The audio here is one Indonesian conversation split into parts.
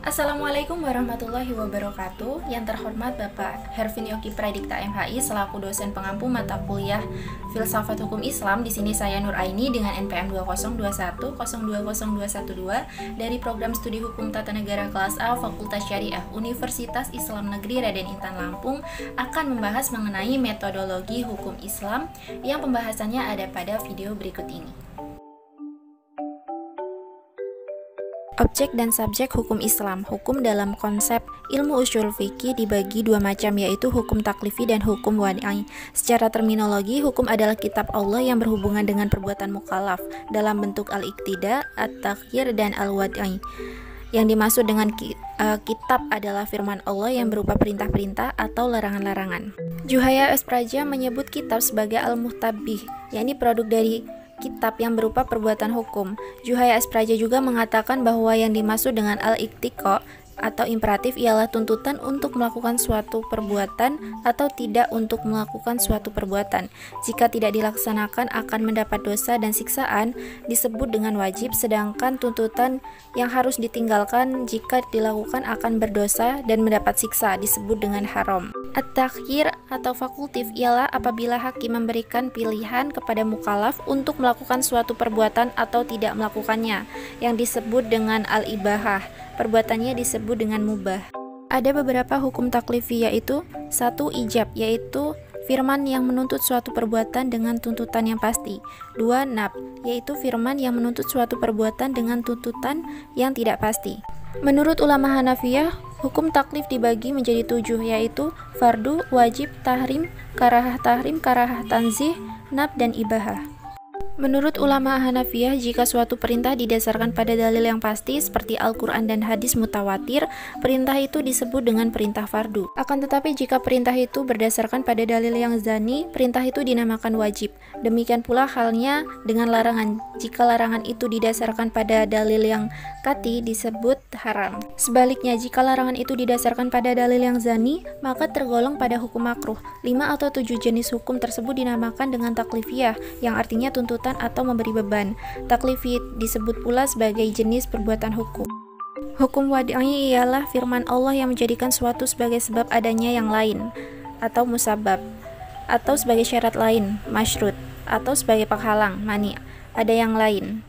Assalamualaikum warahmatullahi wabarakatuh. Yang terhormat Bapak Hervin Yogi Pradikta MHI selaku dosen pengampu mata kuliah Filsafat Hukum Islam. Di sini saya Nur Aini dengan NPM 20210200212 dari Program Studi Hukum Tata Negara kelas A Fakultas Syariah Universitas Islam Negeri Raden Intan Lampung akan membahas mengenai metodologi hukum Islam yang pembahasannya ada pada video berikut ini. Objek dan subjek hukum Islam. Hukum dalam konsep ilmu ushul fikih dibagi dua macam, yaitu hukum taklifi dan hukum wad'i. Secara terminologi, hukum adalah kitab Allah yang berhubungan dengan perbuatan mukallaf dalam bentuk al-iqtida, at-takhyir, dan al-wad'i. Yang dimaksud dengan kitab adalah firman Allah yang berupa perintah-perintah atau larangan-larangan. Juhaya S. Praja menyebut kitab sebagai al-muhtabih, yakni produk dari kitab yang berupa perbuatan hukum. Juhaya S. Praja juga mengatakan bahwa yang dimaksud dengan al-iqtiqa atau imperatif ialah tuntutan untuk melakukan suatu perbuatan atau tidak untuk melakukan suatu perbuatan. Jika tidak dilaksanakan akan mendapat dosa dan siksaan disebut dengan wajib, sedangkan tuntutan yang harus ditinggalkan jika dilakukan akan berdosa dan mendapat siksa disebut dengan haram. At-takhyir atau fakultif ialah apabila hakim memberikan pilihan kepada mukallaf untuk melakukan suatu perbuatan atau tidak melakukannya, yang disebut dengan al-ibahah. Perbuatannya disebut dengan mubah. Ada beberapa hukum taklifi, yaitu 1. Ijab, yaitu firman yang menuntut suatu perbuatan dengan tuntutan yang pasti. 2. Nab, yaitu firman yang menuntut suatu perbuatan dengan tuntutan yang tidak pasti. Menurut ulama Hanafiyah, hukum taklif dibagi menjadi 7, yaitu fardu, wajib, tahrim, karahah tanzih, nab, dan ibahah. Menurut ulama Hanafiyah, jika suatu perintah didasarkan pada dalil yang pasti seperti Al-Quran dan hadis mutawatir, perintah itu disebut dengan perintah fardu. Akan tetapi jika perintah itu berdasarkan pada dalil yang zani, perintah itu dinamakan wajib. Demikian pula halnya dengan larangan. Jika larangan itu didasarkan pada dalil yang kati, disebut haram. Sebaliknya, jika larangan itu didasarkan pada dalil yang zani, maka tergolong pada hukum makruh. 5 atau 7 jenis hukum tersebut dinamakan dengan taklifiyah, yang artinya tuntutan atau memberi beban. Taklifi disebut pula sebagai jenis perbuatan hukum. Hukum wad'i ialah firman Allah yang menjadikan suatu sebagai sebab adanya yang lain atau musabab, atau sebagai syarat lain, masyrut, atau sebagai penghalang, mani, ada yang lain.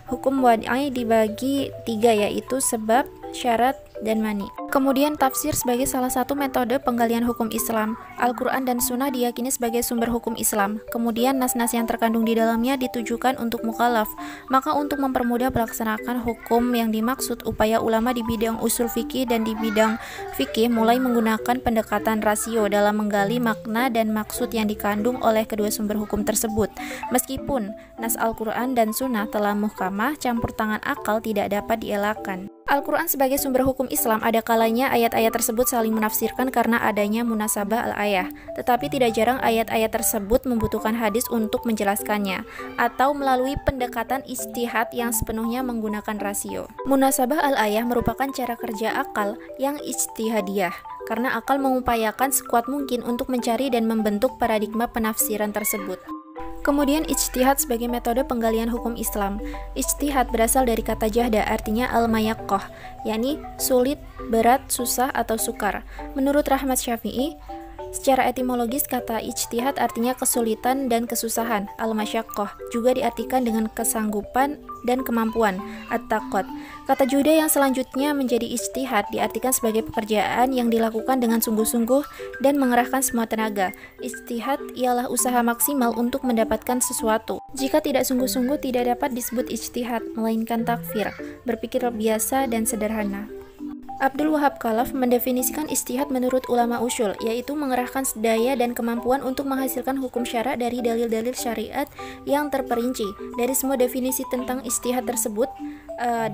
Hukum wad'i dibagi 3, yaitu sebab, syarat, dan mani. Kemudian tafsir sebagai salah satu metode penggalian hukum Islam. Al-Quran dan Sunnah diyakini sebagai sumber hukum Islam. Kemudian nas-nas yang terkandung di dalamnya ditujukan untuk mukallaf. Maka untuk mempermudah melaksanakan hukum yang dimaksud, upaya ulama di bidang usul fikih dan di bidang fikih mulai menggunakan pendekatan rasio dalam menggali makna dan maksud yang dikandung oleh kedua sumber hukum tersebut. Meskipun nas Al-Quran dan Sunnah telah muhkamah, campur tangan akal tidak dapat dielakkan. Al-Quran sebagai sumber hukum Islam, ada kalanya ayat-ayat tersebut saling menafsirkan karena adanya munasabah al-ayah, tetapi tidak jarang ayat-ayat tersebut membutuhkan hadis untuk menjelaskannya, atau melalui pendekatan ijtihad yang sepenuhnya menggunakan rasio. Munasabah al-ayah merupakan cara kerja akal yang ijtihadiyah, karena akal mengupayakan sekuat mungkin untuk mencari dan membentuk paradigma penafsiran tersebut. Kemudian ijtihad sebagai metode penggalian hukum Islam. Ijtihad berasal dari kata jahda, artinya al-mayaqqah, yakni sulit, berat, susah, atau sukar. Menurut Rahmat Syafi'i, secara etimologis kata ijtihad artinya kesulitan dan kesusahan. Al-masyaqqah juga diartikan dengan kesanggupan dan kemampuan, at-taqat. Kata juda yang selanjutnya menjadi ijtihad diartikan sebagai pekerjaan yang dilakukan dengan sungguh-sungguh dan mengerahkan semua tenaga. Ijtihad ialah usaha maksimal untuk mendapatkan sesuatu. Jika tidak sungguh-sungguh tidak dapat disebut ijtihad, melainkan takfir, berpikir biasa dan sederhana. Abdul Wahab Khalaf mendefinisikan ijtihad menurut ulama usyul, yaitu mengerahkan daya dan kemampuan untuk menghasilkan hukum syara dari dalil-dalil syariat yang terperinci. Dari semua definisi tentang ijtihad tersebut,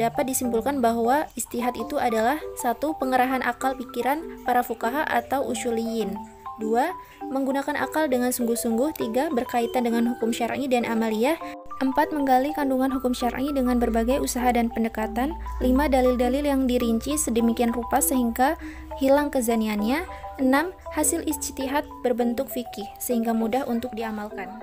dapat disimpulkan bahwa ijtihad itu adalah 1. Pengerahan akal pikiran para fuqaha atau usyuliyin. 2. Menggunakan akal dengan sungguh-sungguh. 3. Berkaitan dengan hukum syar'i dan amaliyah. 4. Menggali kandungan hukum syar'i dengan berbagai usaha dan pendekatan. 5. Dalil-dalil yang dirinci sedemikian rupa sehingga hilang kezaniannya. 6. Hasil ijtihad berbentuk fikih sehingga mudah untuk diamalkan.